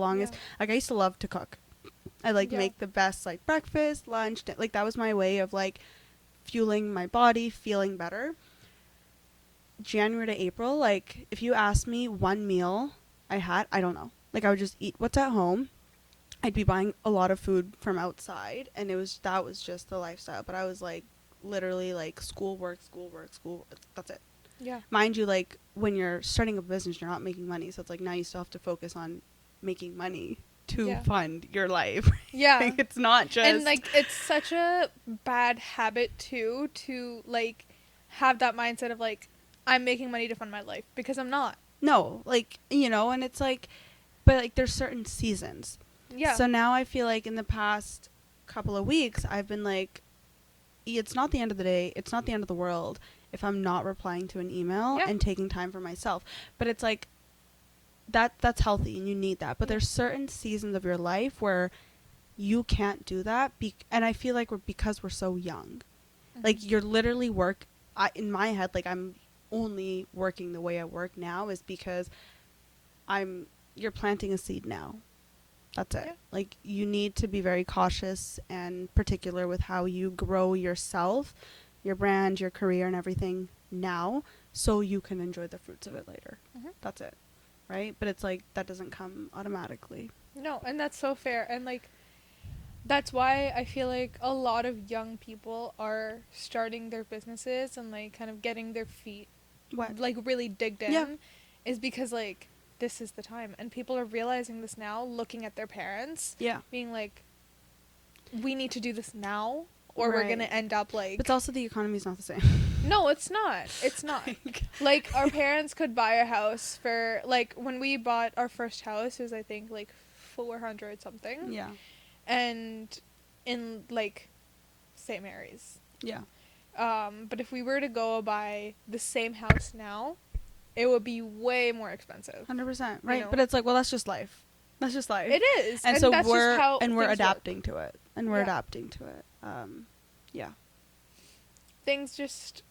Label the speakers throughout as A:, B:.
A: longest. Like, I used to love to cook. I like make the best like breakfast, lunch, like that was my way of like fueling my body, feeling better. January to April, like if you asked me one meal I don't know. Like I would just eat what's at home. I'd be buying a lot of food from outside, and that was just the lifestyle. But I was like literally like schoolwork. That's it.
B: Yeah.
A: Mind you, like when you're starting a business, you're not making money, so it's like now you still have to focus on making money to fund your life.
B: Yeah.
A: Like, it's not just...
B: And, like, it's such a bad habit, too, to, like, have that mindset of, like, I'm making money to fund my life, because I'm not.
A: No, like, you know, and it's like, but, like, there's certain seasons.
B: Yeah.
A: So now I feel like in the past couple of weeks, I've been like, it's not the end of the day, it's not the end of the world if I'm not replying to an email and taking time for myself. But it's like, that's healthy and you need that. But there's certain seasons of your life where you can't do that. And I feel like because we're so young. Like, you're literally in my head, like, I'm only working the way I work now is because you're planting a seed now. That's it. Like, you need to be very cautious and particular with how you grow yourself, your brand, your career, and everything now, so you can enjoy the fruits of it later. That's it. Right? But it's like, that doesn't come automatically.
B: No, and that's so fair. And, like, that's why I feel like a lot of young people are starting their businesses and, like, kind of getting their feet, like, really digged in, is because, like, this is the time. And people are realizing this now, looking at their parents, being like, we need to do this now, or we're going to end up, like...
A: But also, the economy's not the same.
B: No, it's not. It's not. Like, our parents could buy a house for, like, when we bought our first house, it was, I think, like, 400 something.
A: Yeah.
B: And in, like, St. Mary's.
A: Yeah.
B: But if we were to go buy the same house now, it would be way more expensive.
A: 100%. Right.
B: You know?
A: But it's like, well, that's just life. That's just life.
B: It is.
A: And so
B: that's
A: we're
B: just how
A: we're adapting to it. And we're
B: Yeah.
A: adapting to it. Yeah.
B: Things just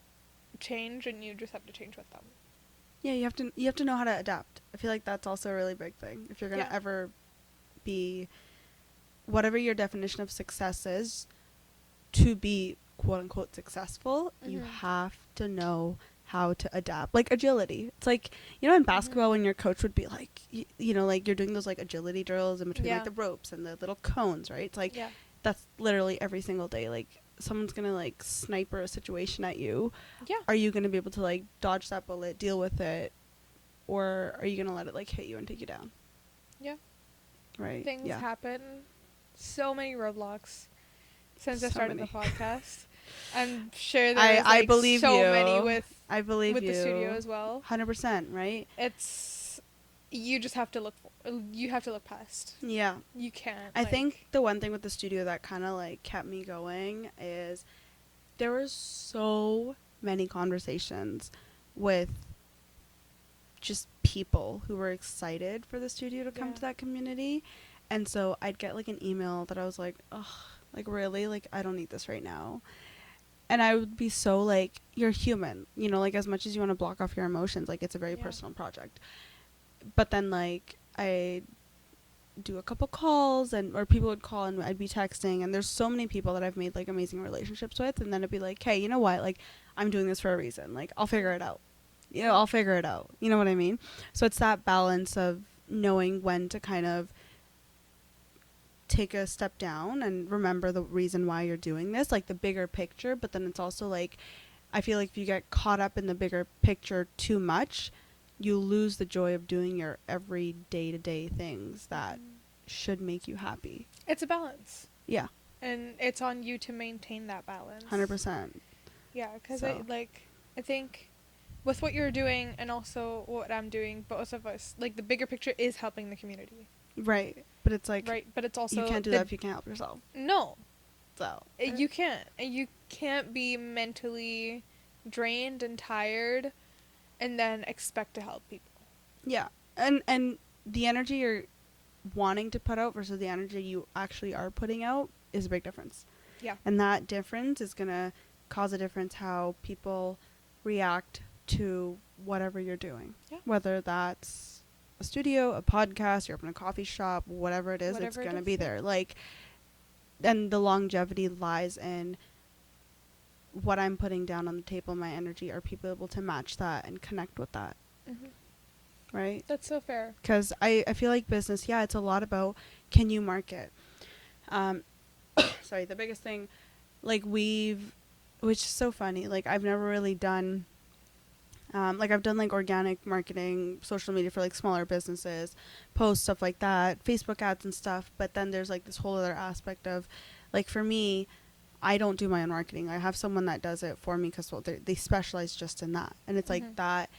B: change, and you just have to change with them.
A: Yeah, you have to know how to adapt. I feel like that's also a really big thing. If you're going to ever be whatever your definition of success is, to be quote unquote successful, you have to know how to adapt. Like agility. It's like, you know, in basketball when your coach would be like, you know, like you're doing those like agility drills in between like the ropes and the little cones, right? It's like that's literally every single day. Like someone's gonna like sniper a situation at you. Yeah. Are you gonna be able to like dodge that bullet, deal with it, or are you gonna let it like hit you and take you down? Yeah. Right.
B: Things happen. So many roadblocks since I started the podcast. I'm sure there's
A: I believe
B: so
A: you.
B: many with
A: the
B: studio as well.
A: 100%, right?
B: It's you just have to look past.
A: Yeah.
B: You can't.
A: I think the one thing with the studio that kind of like kept me going is there were so many conversations with just people who were excited for the studio to come to that community. And so I'd get like an email that I was like, ugh, like really? Like I don't need this right now. And I would be so like, you're human, you know, like as much as you want to block off your emotions, like it's a very personal project. But then like I do a couple calls or people would call and I'd be texting, and there's so many people that I've made like amazing relationships with, and then it'd be like, hey, you know what? Like I'm doing this for a reason. Like I'll figure it out. You know, I'll figure it out. You know what I mean? So it's that balance of knowing when to kind of take a step down and remember the reason why you're doing this, like the bigger picture. But then it's also like, I feel like if you get caught up in the bigger picture too much, you lose the joy of doing your every day-to-day things that should make you happy.
B: It's a balance.
A: Yeah.
B: And it's on you to maintain that balance.
A: 100%.
B: Yeah, because I think with what you're doing and also what I'm doing, both of us, like the bigger picture is helping the community.
A: Right. But it's like,
B: but it's also
A: you can't do that if you can't help yourself.
B: No.
A: So
B: you can't. You can't be mentally drained and tired and then expect to help people.
A: Yeah. And the energy you're wanting to put out versus the energy you actually are putting out is a big difference. Yeah. And that difference is going to cause a difference how people react to whatever you're doing. Yeah. Whether that's a studio, a podcast, you open a coffee shop, whatever it is, it's going to be there. Like, and the longevity lies in what I'm putting down on the table, my energy. Are people able to match that and connect with that? Right?
B: That's so fair.
A: Because I feel like business, yeah, it's a lot about, can you market? Sorry, the biggest thing, like which is so funny, like I've never really done, like I've done like organic marketing, social media for like smaller businesses, posts, stuff like that, Facebook ads and stuff. But then there's like this whole other aspect of, like for me, I don't do my own marketing. I have someone that does it for me because they specialize just in that. And it's like that,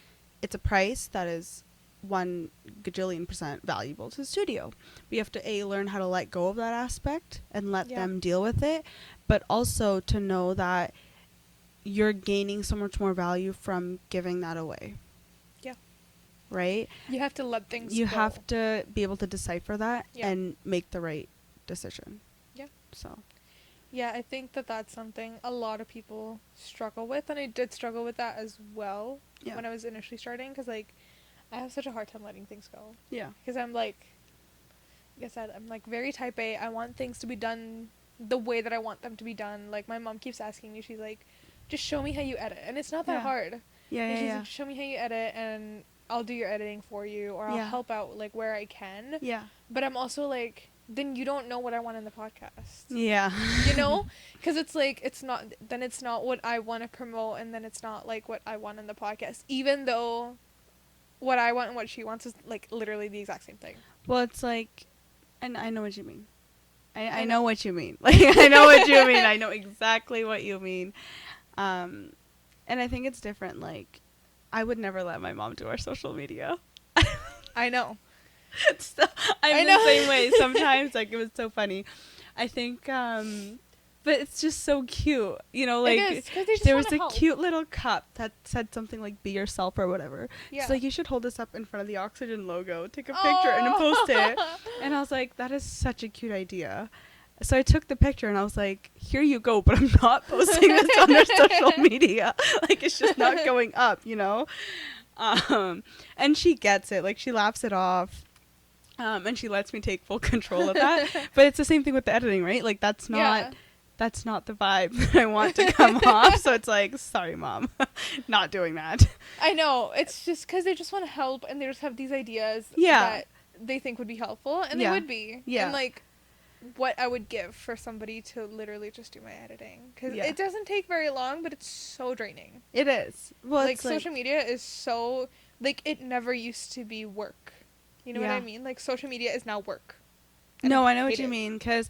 A: it's a price that is 1 gajillion% valuable to the studio. We have to learn how to let go of that aspect and let them deal with it, but also to know that you're gaining so much more value from giving that away.
B: Yeah.
A: Right?
B: You have to let things
A: You
B: go.
A: have to be able to decipher that and make the right decision.
B: Yeah.
A: So.
B: Yeah, I think that's something a lot of people struggle with, and I did struggle with that as well when I was initially starting, because like I have such a hard time letting things go.
A: Yeah.
B: Because I'm like I said, I'm like very type A. I want things to be done the way that I want them to be done. Like my mom keeps asking me, she's like, just show me how you edit. And it's not that hard.
A: Yeah,
B: she's like, show me how you edit and I'll do your editing for you, or I'll help out like where I can.
A: Yeah.
B: But I'm also like, then you don't know what I want in the podcast.
A: Yeah.
B: You know? Because it's like, it's not what I want to promote, and then it's not like what I want in the podcast. Even though what I want and what she wants is like literally the exact same thing.
A: Well, it's like, and I know what you mean. I know what you mean. Like, I know what you mean. I know exactly what you mean. And I think it's different. Like, I would never let my mom do our social media.
B: I know.
A: So, I'm the same way. Sometimes, like, it was so funny. I think, but it's just so cute. You know, like, there was a cute little cup that said something like, be yourself or whatever. Yeah. It's like, you should hold this up in front of the Oxygen logo, take a picture, and post it. And I was like, that is such a cute idea. So I took the picture and I was like, here you go, but I'm not posting this on our social media. Like, it's just not going up, you know? And she gets it. Like, she laughs it off. And she lets me take full control of that. But it's the same thing with the editing, right? Like, that's not the vibe that I want to come off. So it's like, sorry, Mom, not doing that.
B: I know. It's just because they just want to help, and they just have these ideas that they think would be helpful, and they would be. Yeah. And, like, what I would give for somebody to literally just do my editing. Because it doesn't take very long, but it's so draining.
A: It is. Well,
B: like, social media is so, like, it never used to be work. You know what I mean? Like, social media is now work.
A: No, I know what you mean, because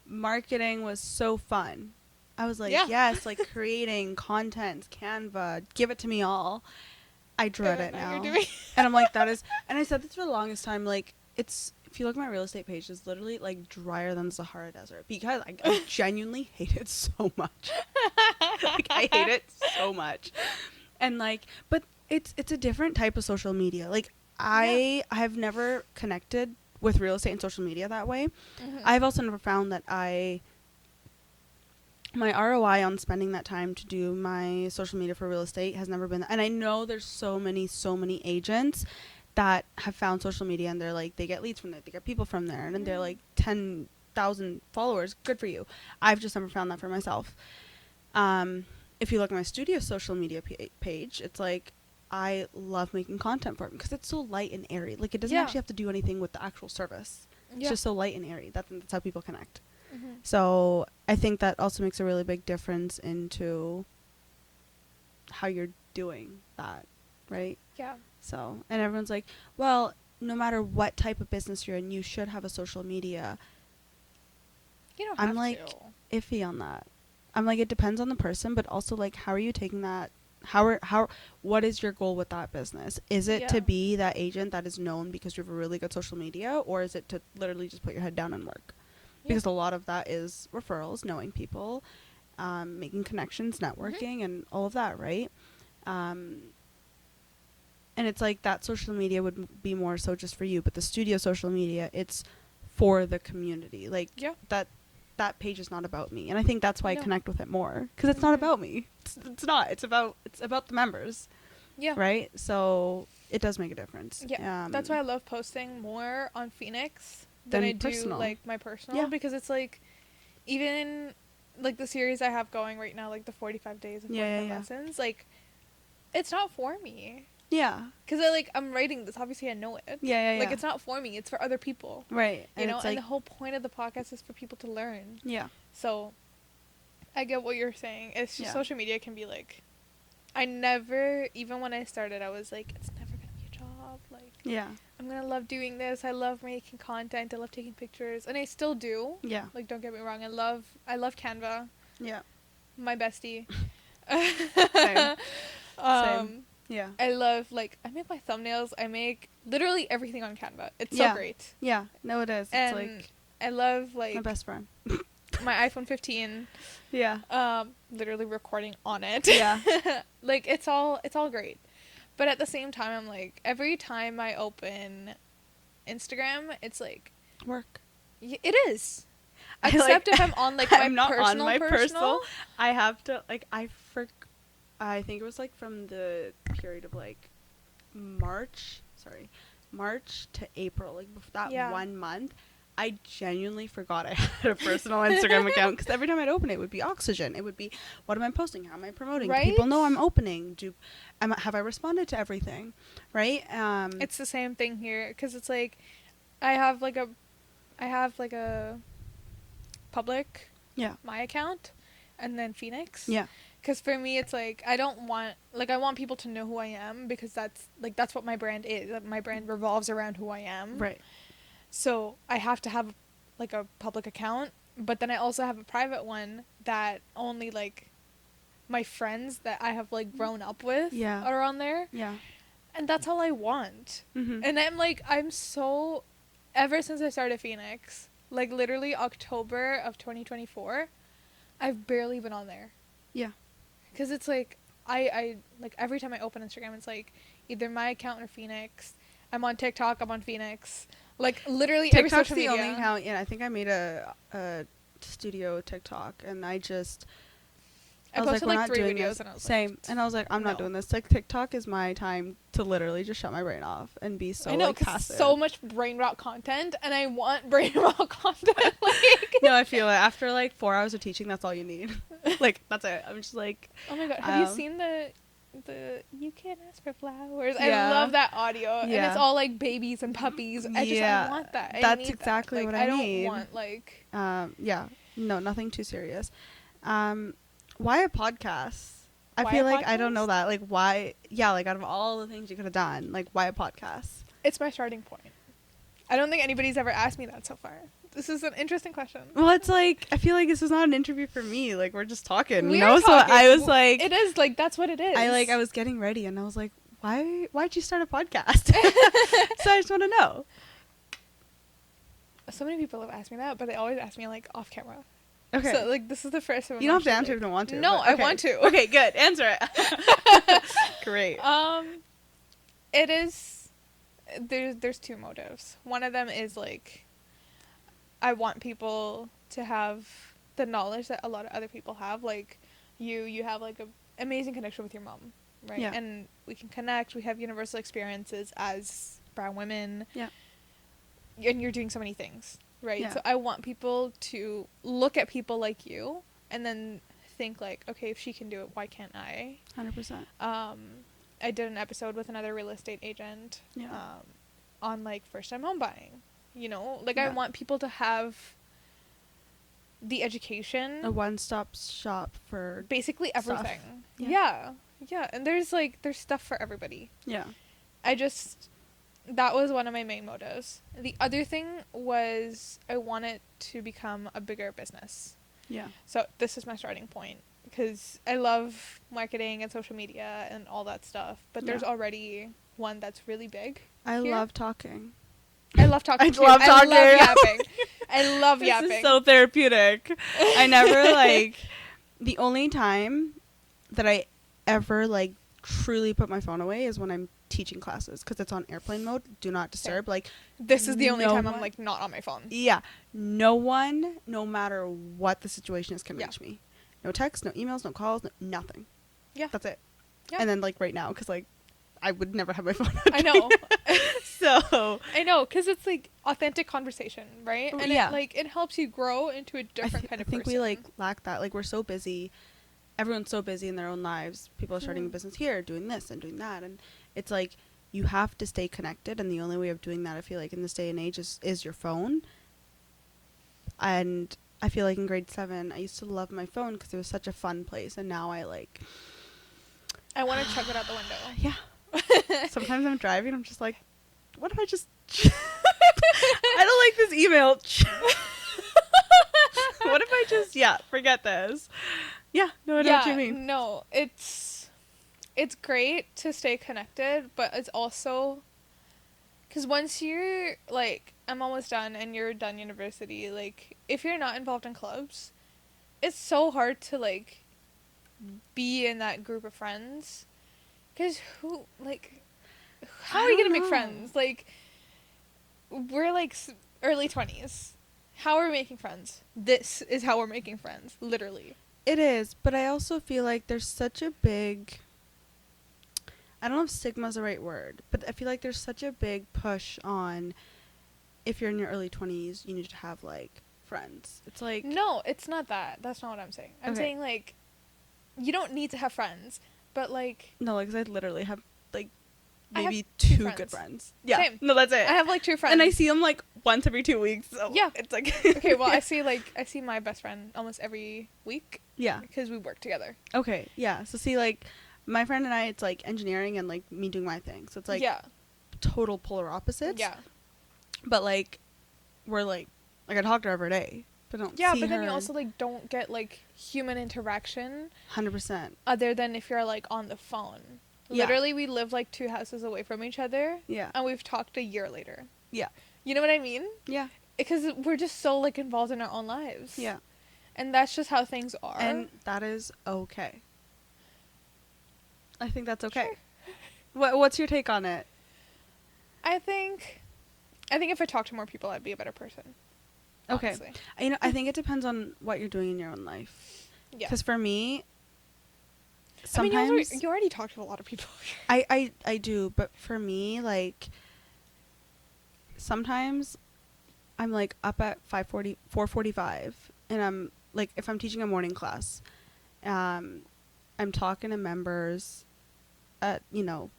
A: marketing was so fun. I was like, yes, like, creating content, Canva, give it to me all. I dread it now. And I'm like, that is, and I said this for the longest time, like, it's, if you look at my real estate page, it's literally like drier than Sahara Desert, because I genuinely hate it so much. Like, I hate it so much. And like, but it's a different type of social media. Like, I have never connected with real estate and social media that way. I've also never found that my ROI on spending that time to do my social media for real estate has never been, and I know there's so many agents that have found social media, and they're like, they get leads from there, they get people from there, and then they're like 10,000 followers. Good for you. I've just never found that for myself. If you look at my studio social media page, it's like, I love making content for it because it's so light and airy. Like, it doesn't actually have to do anything with the actual service. It's just so light and airy. That's how people connect. So I think that also makes a really big difference into how you're doing that, right? Yeah. So, and everyone's like, well, no matter what type of business you're in, you should have a social media.
B: You don't have
A: I'm like iffy on that. I'm like, it depends on the person, but also like, how are you taking that? What is your goal with that business? Is it to be that agent that is known because you have a really good social media, or is it to literally just put your head down and work? Because a lot of that is referrals, knowing people, making connections, networking, and all of that, right? And it's like, that social media would be more so just for you, but the studio social media, it's for the community. Like, that page is not about me, and I think that's why I connect with it more, because it's not about me. It's not. It's about the members.
B: Yeah.
A: Right? So it does make a difference.
B: Yeah. That's why I love posting more on Phoenix than
A: Than
B: I do
A: personal.
B: like my personal, because it's like, even like the series I have going right now, like the 45 days of 45 lessons, like it's not for me.
A: Yeah.
B: Because I'm writing this. Obviously, I know it.
A: Yeah.
B: Like, it's not for me. It's for other people.
A: Right.
B: You know? And the whole point of the podcast is for people to learn.
A: Yeah.
B: So, I get what you're saying. It's just social media can be like... I never... Even when I started, I was like, it's never going to be a job. Like...
A: Yeah.
B: I'm going to love doing this. I love making content. I love taking pictures. And I still do.
A: Yeah.
B: Like, don't get me wrong. I love Canva.
A: Yeah.
B: My bestie.
A: Same. Same. Yeah.
B: I love, like, I make my thumbnails. I make literally everything on Canva. It's so great.
A: Yeah. No, it is.
B: And
A: it's like...
B: I love, like...
A: My best friend.
B: my iPhone 15.
A: Yeah.
B: Literally recording on it.
A: Yeah.
B: Like, it's all great. But at the same time, I'm like, every time I open Instagram, it's like...
A: Work.
B: It is. Except if I'm on, like, my
A: I'm not
B: personal
A: on my personal. I have to, like, I think it was, like, from the period of, like, March to April, like, that 1 month, I genuinely forgot I had a personal Instagram account, because every time I'd open it, it would be oxygen. It would be, what am I posting? How am I promoting?
B: Right?
A: Do people know I'm opening? Have I responded to everything? Right?
B: It's the same thing here, because it's like, I have like a public, my account, and then Phoenix.
A: Yeah.
B: Because for me, it's like, I want people to know who I am, because that's what my brand is. My brand revolves around who I am.
A: Right.
B: So I have to have, like, a public account, but then I also have a private one that only, like, my friends that I have, like, grown up with are on there.
A: Yeah.
B: And that's all I want.
A: Mm-hmm.
B: And I'm so, ever since I started Phoenix, like, literally October of 2024, I've barely been on there.
A: Yeah.
B: Because it's like, I like, every time I open Instagram, it's like either my account or Phoenix. I'm on TikTok, I'm on Phoenix. Like, literally
A: TikTok's
B: every social media.
A: the only account. Yeah, I think I made a studio TikTok, and I
B: posted like 3 videos, and I was
A: same.
B: like,
A: and I was like, I'm not doing this. Like, TikTok is my time to literally just shut my brain off and be so,
B: I know,
A: like, passive.
B: so much brain rot content, and I want brain rot content. Like,
A: no, I feel it. After, like, 4 hours of teaching, that's all you need. Like, that's it. I'm just like,
B: oh my god, have you seen the You Can't Ask for Flowers? I love that audio. And it's all, like, babies and puppies. I want that.
A: That's exactly
B: that. Like,
A: what I need.
B: don't want, like...
A: No, nothing too serious. Why a podcast? I feel like I don't know that. Like, why? Yeah, like, out of all the things you could have done, like, why a podcast?
B: It's my starting point. I don't think anybody's ever asked me that so far. This is an interesting question.
A: Well, it's like, I feel like this is not an interview for me. Like, we're just talking,
B: you
A: know?
B: Talking.
A: So I was like...
B: It is, like, that's what it is.
A: I was getting ready, and I was like, why'd you start a podcast? So I just want to know.
B: So many people have asked me that, but they always ask me, like, off camera.
A: Okay.
B: So, like, this is the first time.
A: You don't have to answer if you don't want to.
B: No,
A: okay.
B: I want to.
A: Okay, good. Answer it. Great.
B: It is... There's 2 motives. One of them is, like, I want people to have the knowledge that a lot of other people have. Like, you have, like, an amazing connection with your mom, right?
A: Yeah.
B: And we can connect. We have universal experiences as brown women.
A: Yeah.
B: And you're doing so many things, right?
A: Yeah.
B: So I want people to look at people like you and then think, like, okay, if she can do it, why can't I?
A: 100%.
B: I did an episode with another real estate agent on, like, first-time home buying. You know? Like, I want people to have the education.
A: A one-stop shop for
B: basically everything.
A: Yeah.
B: Yeah. And there's stuff for everybody.
A: Yeah.
B: That was one of my main motives. The other thing was I want it to become a bigger business.
A: Yeah.
B: So this is my starting point, because I love marketing and social media and all that stuff, but there's already one that's really big.
A: I love talking.
B: I love talking.
A: I love talking.
B: I love yapping. I love yapping.
A: This is so therapeutic. I never, like, the only time that I ever, like, truly put my phone away is when I'm teaching classes, because it's on airplane mode, do not disturb. Like,
B: this is the only time I'm, like, not on my phone.
A: Yeah. No one, no matter what the situation is, can reach me. No text, no emails, no calls, nothing.
B: Yeah.
A: That's it.
B: Yeah.
A: And then, like, right now, because, like, I would never have my phone out.
B: I know.
A: So
B: I know, because it's like authentic conversation, right? And it helps you grow into a different kind of person.
A: I think we like lack that. Like, we're so busy. Everyone's so busy in their own lives. People are starting a business here, doing this and doing that, and it's like you have to stay connected, and the only way of doing that, I feel like, in this day and age is your phone. And I feel like in grade 7, I used to love my phone because it was such a fun place, and now I
B: want to chuck it out the window.
A: Yeah. Sometimes I'm driving, I'm just like, what if I just I don't like this email. What if I just forget this? Yeah, no, I know what you mean.
B: No, it's great to stay connected, but it's also because once you're like, I'm almost done and you're done university, like if you're not involved in clubs, it's so hard to like be in that group of friends, because how are you gonna make friends? Like, we're like early 20s. How are we making friends? This is how we're making friends, literally.
A: It is, but I also feel like there's such a big, I don't know if stigma's the right word, but I feel like there's such a big push on, if you're in your early 20s, you need to have like friends. It's like,
B: no, it's not that. That's not what I'm saying. I'm saying like, you don't need to have friends, but like,
A: no, like, 'cause I literally have like maybe
B: two
A: good friends. Yeah.
B: Same.
A: No, that's it.
B: I have like 2 friends.
A: And I see them like once every 2 weeks. So
B: yeah.
A: It's like
B: okay, well, I see my best friend almost every week.
A: Yeah.
B: Because we work together.
A: Okay. Yeah. So see, like, my friend and I, it's like engineering and like me doing my thing. So it's like total polar opposites.
B: Yeah.
A: But like, we're like I talk to her every day, but don't see
B: but
A: her.
B: then you also like don't get like human interaction.
A: 100%.
B: Other than if you're like on the phone.
A: Yeah.
B: Literally, we live like 2 houses away from each other.
A: Yeah.
B: And we've talked a year later.
A: Yeah.
B: You know what I mean?
A: Yeah.
B: Because we're just so like involved in our own lives.
A: Yeah.
B: And that's just how things are.
A: And that is okay. I think that's okay.
B: Sure.
A: What's your take on it?
B: I think if I talked to more people, I'd be a better person.
A: Okay.
B: Honestly.
A: I think it depends on what you're doing in your own life. Yeah. Because for me, sometimes
B: I mean, you already talk to a lot of people.
A: I do, but for me, like, sometimes I'm like up at 4:45, and I'm like, if I'm teaching a morning class, I'm talking to members at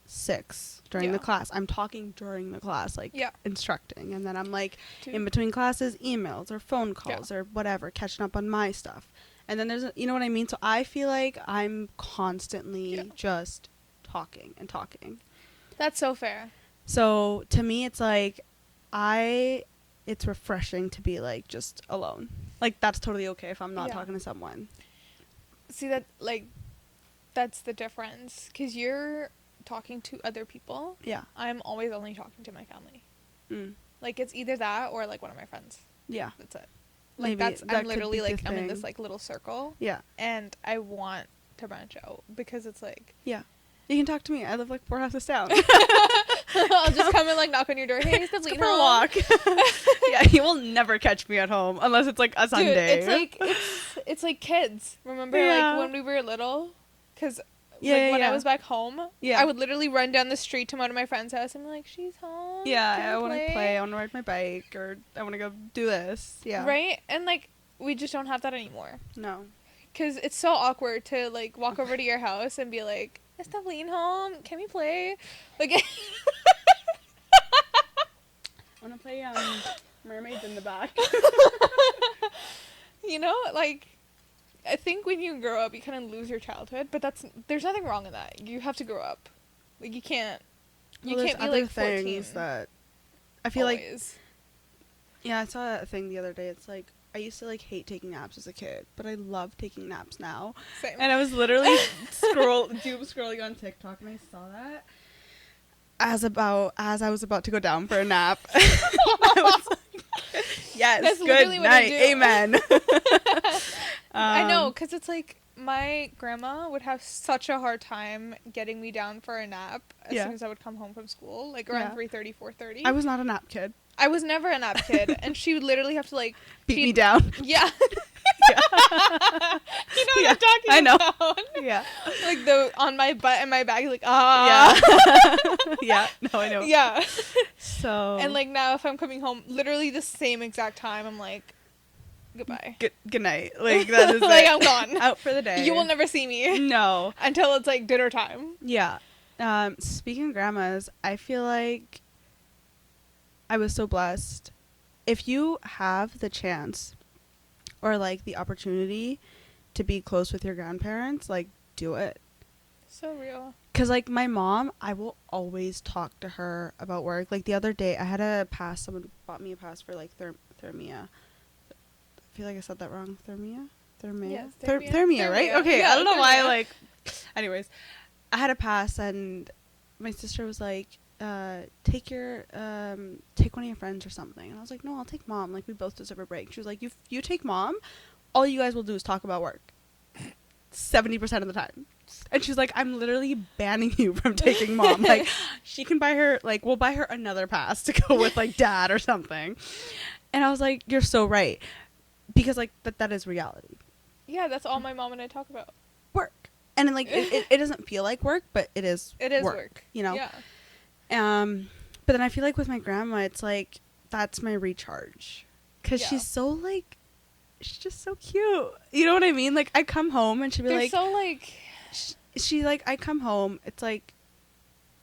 A: 6 during the class. I'm talking during the class, like instructing, and then I'm like in between classes, emails or phone calls or whatever, catching up on my stuff. And then there's you know what I mean? So I feel like I'm constantly just talking and talking.
B: That's so fair.
A: So to me, it's like it's refreshing to be like just alone. Like, that's totally okay if I'm not talking to someone.
B: See, that like that's the difference, because you're talking to other people. Yeah. I'm always only talking to my family. Like, it's either that or like one of my friends. Yeah. That's it. Like, I'm literally like, I'm in this like little circle. Yeah. And I want to branch out, because it's like,
A: yeah, you can talk to me. I live like 4 houses down.
B: I'll just come and like knock on your door. Hey, Tavleen,
A: for a walk. Yeah, you will never catch me at home unless it's like a Sunday.
B: Dude, it's like it's like kids. Remember like when we were little? Because when I was back home, I would literally run down the street to one of my friend's house and be like, she's home.
A: Yeah, I want to play. I want to ride my bike, or I want to go do this. Yeah.
B: Right? And like, we just don't have that anymore.
A: No.
B: Because it's so awkward to like walk over to your house and be like, is Tavleen home? Can we play? Like,
A: I want to play mermaids in the back.
B: You know, like, I think when you grow up, you kind of lose your childhood, but there's nothing wrong in that. You have to grow up. Like, you can't be like 14.
A: Things that I feel
B: always.
A: Like, yeah, I saw that thing the other day. It's like, I used to like hate taking naps as a kid, but I love taking naps now.
B: Same.
A: And I was literally doom scrolling on TikTok, and I saw that as I was about to go down for a nap. I was like, yes, that's good night, amen.
B: I know, because it's like, my grandma would have such a hard time getting me down for a nap as soon as I would come home from school, like around 3:30, 4:30.
A: I was not a nap kid.
B: I was never a nap kid, and she would literally have to like
A: beat me down.
B: Yeah. You know what I'm talking
A: I know.
B: about.
A: Yeah.
B: Like the on my butt and my back, like
A: Yeah. Yeah. No, I know.
B: Yeah.
A: So.
B: And like now, if I'm coming home, literally the same exact time, I'm like, goodbye.
A: Good night. Like that is
B: like
A: it.
B: I'm gone.
A: Out for the day.
B: You will never see me.
A: No.
B: Until it's like dinner time.
A: Yeah. Speaking of grandmas, I feel like I was so blessed. If you have the chance or like the opportunity to be close with your grandparents, like do it.
B: So real.
A: Cause like my mom, I will always talk to her about work. Like the other day, I had a pass. Someone bought me a pass for like Thermia. I feel like I said that wrong. Thermia.
B: Yes,
A: Thermia, right? Okay,
B: yeah,
A: I don't know why.
B: Thermia.
A: Like, anyways, I had a pass, and my sister was like, take one of your friends or something. And I was like, no, I'll take mom. Like, we both deserve a break. She was like, you take mom, all you guys will do is talk about work 70% of the time. And she's like, I'm literally banning you from taking mom. Like, she can buy her, like, we'll buy her another pass to go with, like, dad or something. And I was like, you're so right. Because, like, that is reality.
B: Yeah, that's all my mom and I talk about.
A: Work. And, like, it doesn't feel like work, but it is work. You know?
B: Yeah.
A: But then I feel like with my grandma, it's like, that's my recharge. Because she's so, like, she's just so cute. You know what I mean? Like, I come home and she'd be
B: They're
A: like...
B: so, like...
A: She, like, I come home, it's like,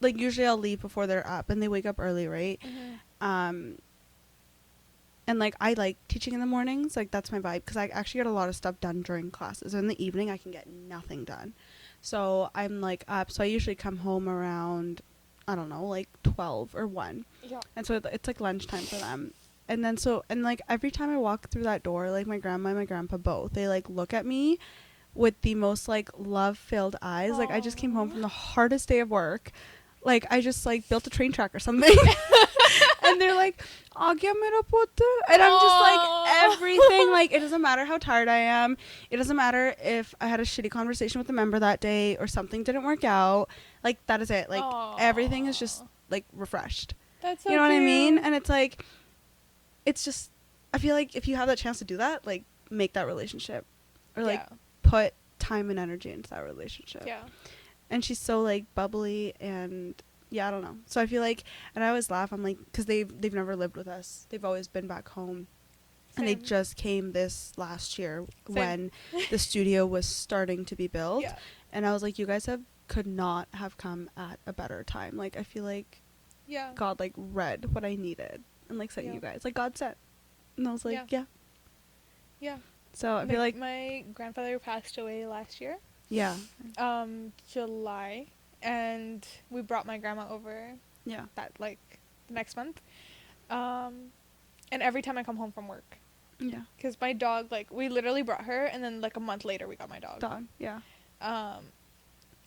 A: usually I'll leave before they're up, and they wake up early, right?
B: Mm-hmm.
A: And, like, I like teaching in the mornings. Like, that's my vibe, because I actually get a lot of stuff done during classes. In the evening, I can get nothing done. So I'm, like, up. So I usually come home around, I don't know, like, 12 or 1.
B: Yeah.
A: And so it's, like, lunchtime for them. And then like, every time I walk through that door, like, my grandma and my grandpa both, they, like, look at me with the most, like, love-filled eyes. Aww. Like, I just came home from the hardest day of work. Like, I just, like, built a train track or something. And they're like, "Agya mera putra." And I'm just like, everything. Like, it doesn't matter how tired I am. It doesn't matter if I had a shitty conversation with a member that day or something didn't work out. Like, that is it. Like, everything is just, like, refreshed.
B: That's so
A: you know
B: cute.
A: what I mean? And it's like, it's just, I feel like if you have that chance to do that, like, make that relationship. Or, like, put time and energy into that relationship.
B: Yeah.
A: And she's so, like, bubbly and, yeah, I don't know. So I feel like, and I always laugh, I'm like, because they've never lived with us. They've always been back home. Same. And they just came this last year when the studio was starting to be built. Yeah. And I was like, you guys could not have come at a better time. Like, I feel like God, like, read what I needed and, like, sent you guys. Like, God sent. And I was like, yeah. So I feel like
B: my grandfather passed away last year.
A: Yeah.
B: July, and we brought my grandma over.
A: Yeah.
B: That like the next month. And every time I come home from work.
A: Yeah.
B: Because my dog, like, we literally brought her, and then like a month later we got my dog.
A: Yeah.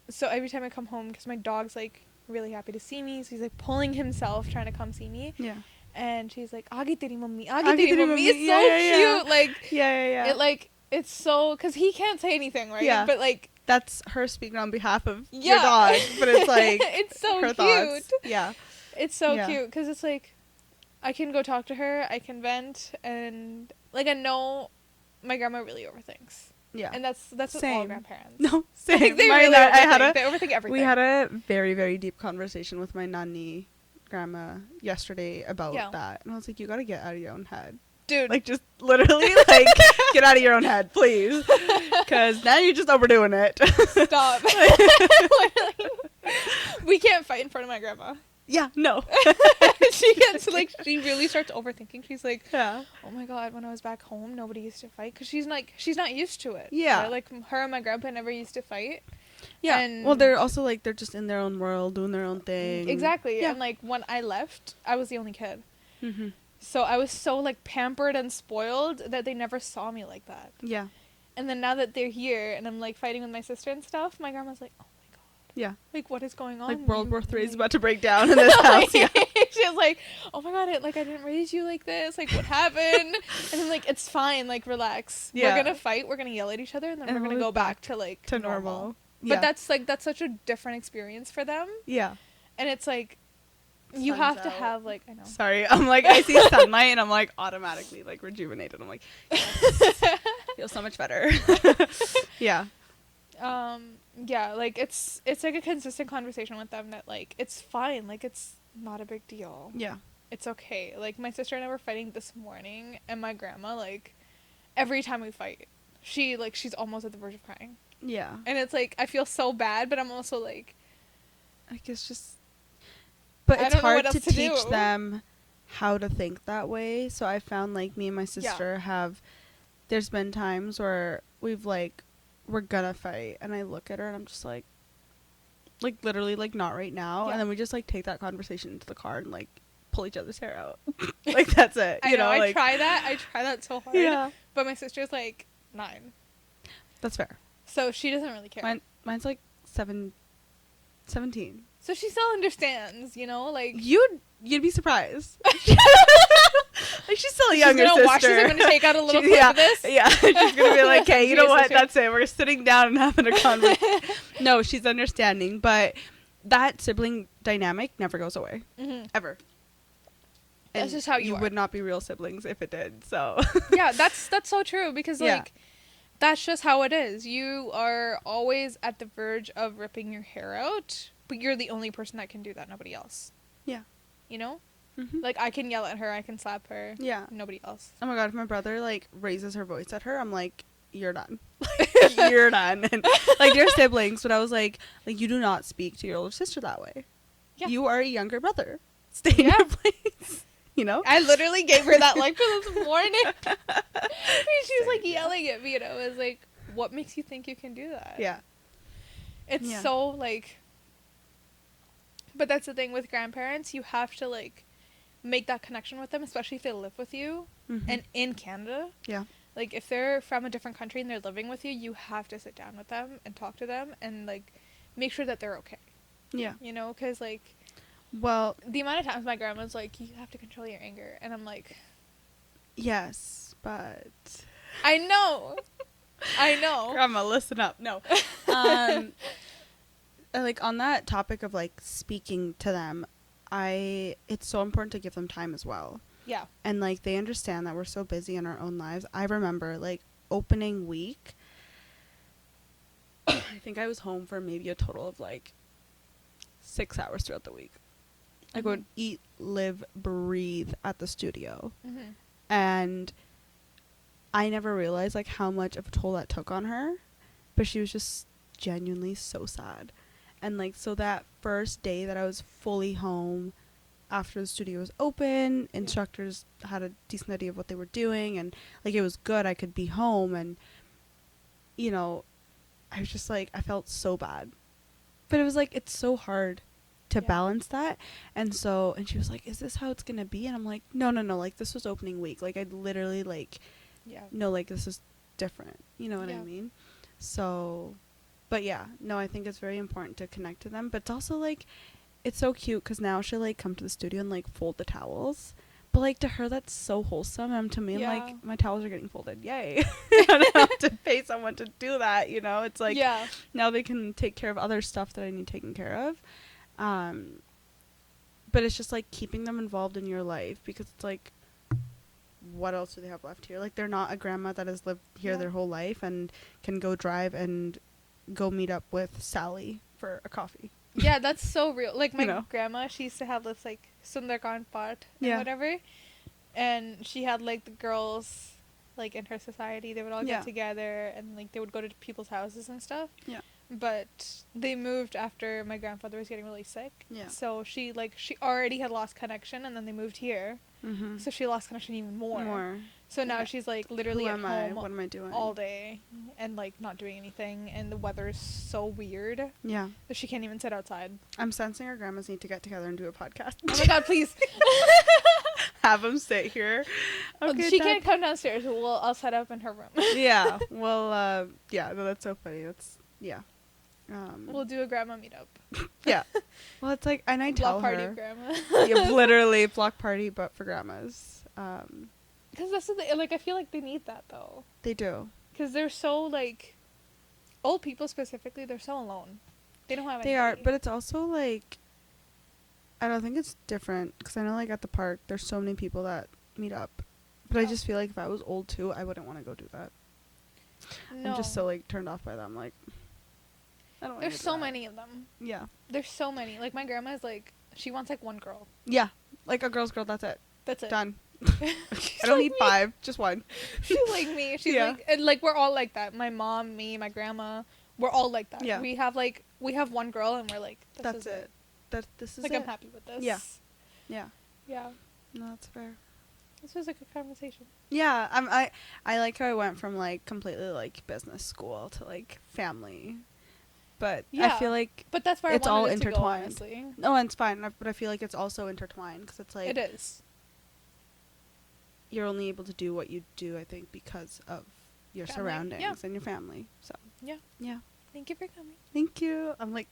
B: So every time I come home, because my dog's like really happy to see me, so he's like pulling himself trying to come see me.
A: Yeah.
B: And she's like, "Aagi teri mummy, aagi teri mummy." It's so cute. Like,
A: yeah.
B: It like, it's so, because he can't say anything, right?
A: Yeah.
B: But like,
A: that's her speaking on behalf of your dog. But it's like,
B: it's so
A: her
B: cute.
A: Thoughts. Yeah.
B: It's so cute because it's like, I can go talk to her, I can vent, and like, I know my grandma really overthinks. Yeah. And that's with all grandparents.
A: No, same.
B: Like, they really they overthink everything.
A: We had a very, very deep conversation with my nanny grandma yesterday about that. And I was like, you got to get out of your own head. Dude. Like, just literally, like, get out of your own head, please. Because now you're just overdoing it.
B: Stop. Literally. We can't fight in front of my grandma.
A: Yeah, no.
B: She gets, like, she really starts overthinking. She's like, oh my God, when I was back home, nobody used to fight. Because she's not used to it. Yeah. Right? Like, her and my grandpa never used to fight.
A: Yeah. And well, they're also, like, they're just in their own world, doing their own thing.
B: Exactly. Yeah. And, like, when I left, I was the only kid. Mm-hmm. So I was so, like, pampered and spoiled that they never saw me like that. Yeah. And then now that they're here and I'm, like, fighting with my sister and stuff, my grandma's like, oh my God. Yeah. Like, what is going on?
A: Like, World War III is about to break down in this house. Yeah.
B: She's like, oh my God, I didn't raise you like this. Like, what happened? And I'm like, it's fine. Like, relax. Yeah. We're going to fight. We're going to yell at each other. And then we're going to go back to, like, to normal. But that's such a different experience for them. Yeah. And it's like, you have to have, like, I know.
A: Sorry, I'm like, I see sunlight and I'm like automatically like rejuvenated. I'm like, yes. Feels so much better. Yeah.
B: Yeah, like it's like a consistent conversation with them that like it's fine, like it's not a big deal.
A: Yeah.
B: It's okay. Like my sister and I were fighting this morning, and my grandma, like every time we fight, she's almost at the verge of crying.
A: Yeah.
B: And it's like I feel so bad, but I'm also like,
A: I guess just, but it's hard to teach
B: do.
A: them how to think that way. So I found like me and my sister have, there's been times where we're gonna fight, and I look at her and I'm just like literally like not right now, and then we just like take that conversation into the car and like pull each other's hair out. Like that's it.
B: I know.
A: Like,
B: I try that so hard.
A: Yeah.
B: But my sister's like 9.
A: That's fair.
B: So she doesn't really care.
A: Mine's like 17.
B: So she still understands, you know, like
A: you'd be surprised. Like she's still a younger sister.
B: Watch this. I'm gonna take out a little clip of this.
A: Yeah, she's gonna be like, "Hey, you know what? That's it. We're sitting down and having a conversation." No, she's understanding, but that sibling dynamic never goes away, ever. And
B: that's just how you
A: would not be real siblings if it did. So
B: yeah, that's so true because like that's just how it is. You are always at the verge of ripping your hair out, but you're the only person that can do that. Nobody else. Yeah. You know. Mm-hmm. Like I can yell at her, I can slap her. Yeah. Nobody else.
A: Oh my god, if my brother like raises her voice at her, I'm like, you're done. Like, you're done. And like they're siblings, but I was like you do not speak to your older sister that way. Yeah. You are a younger brother. Stay in your place. You know?
B: I literally gave her that lecture this morning. She was like yelling at me, and I was like, what makes you think you can do that? Yeah. It's so like, but that's the thing with grandparents, you have to like make that connection with them, especially if they live with you and in Canada. Yeah. Like if they're from a different country and they're living with you, you have to sit down with them and talk to them and like make sure that they're okay. Yeah. You know, because like, well, the amount of times my grandma's like, you have to control your anger, and I'm like,
A: yes, but
B: I know.
A: Grandma, listen up. No. Like on that topic of like speaking to them, it's so important to give them time as well. Yeah. And like they understand that we're so busy in our own lives. I remember like opening week, I think I was home for maybe a total of like 6 hours throughout the week. I would eat, live, breathe at the studio. And I never realized like how much of a toll that took on her, but she was just genuinely so sad. And like so that first day that I was fully home after the studio was open, instructors had a decent idea of what they were doing, and like it was good. I could be home, and you know, I was just like, I felt so bad, but it was like it's so hard to balance that. And she was like, is this how it's gonna be? And I'm like, no, like this was opening week, like I'd literally like no, like this is different, you know what I mean? So but yeah, no, I think it's very important to connect to them, but it's also like it's so cute because now she'll like come to the studio and like fold the towels, but like to her that's so wholesome, and to me I'm like, my towels are getting folded, yay. I don't have to pay someone to do that, you know? It's like now they can take care of other stuff that I need taken care of. But it's just like keeping them involved in your life, because it's like, what else do they have left here? Like they're not a grandma that has lived here their whole life and can go drive and go meet up with Sally for a coffee.
B: Yeah, that's so real. Like my grandma, she used to have this like Sundarkan part and whatever, and she had like the girls like in her society, they would all get together and like they would go to people's houses and stuff. Yeah. But they moved after my grandfather was getting really sick. Yeah. So she already had lost connection, and then they moved here. So she lost connection even more. So now she's like literally at home
A: what am I doing
B: all day and like not doing anything, and the weather is so weird. Yeah. That she can't even sit outside.
A: I'm sensing our grandmas need to get together and do a podcast.
B: Oh my god, please.
A: Have them sit here.
B: Okay, she can't come downstairs. I'll set up in her room.
A: Yeah. Well, that's so funny. That's
B: we'll do a grandma meetup.
A: Yeah. Well, it's like, and I tell
B: her.
A: Block
B: party grandma.
A: Yeah, literally block party, but for grandmas.
B: Because that's the thing, like I feel like they need that though.
A: They do.
B: Because they're so like, old people specifically, they're so alone. They don't have anybody.
A: They are, but it's also like, I don't think it's different, because I know like at the park there's so many people that meet up, but I just feel like if I was old too, I wouldn't want to go do that.
B: No.
A: I'm just so like turned off by them. Like, I don't.
B: There's so many of them.
A: Yeah.
B: There's so many. Like my grandma's like, she wants like one girl.
A: Yeah, like a girl's girl. That's it.
B: That's it.
A: Done. I don't need 5, just 1.
B: She's like me. She's like, and like we're all like that. My mom, me, my grandma, we're all like that.
A: Yeah.
B: We have one girl, and we're like,
A: that's it. This is
B: like
A: it.
B: I'm happy with this.
A: Yeah. Yeah.
B: Yeah.
A: No, that's fair.
B: This was a good conversation.
A: Yeah, I like how I went from like completely like business school to like family, but I feel like
B: but that's where
A: it's
B: I wanted
A: all
B: it
A: intertwined.
B: To go, honestly.
A: No, and it's fine, but I feel like it's also intertwined because it's like
B: it is.
A: You're only able to do what you do, I think, because of your surroundings and your family. So
B: yeah.
A: Yeah.
B: Thank you for coming.
A: Thank you. I'm like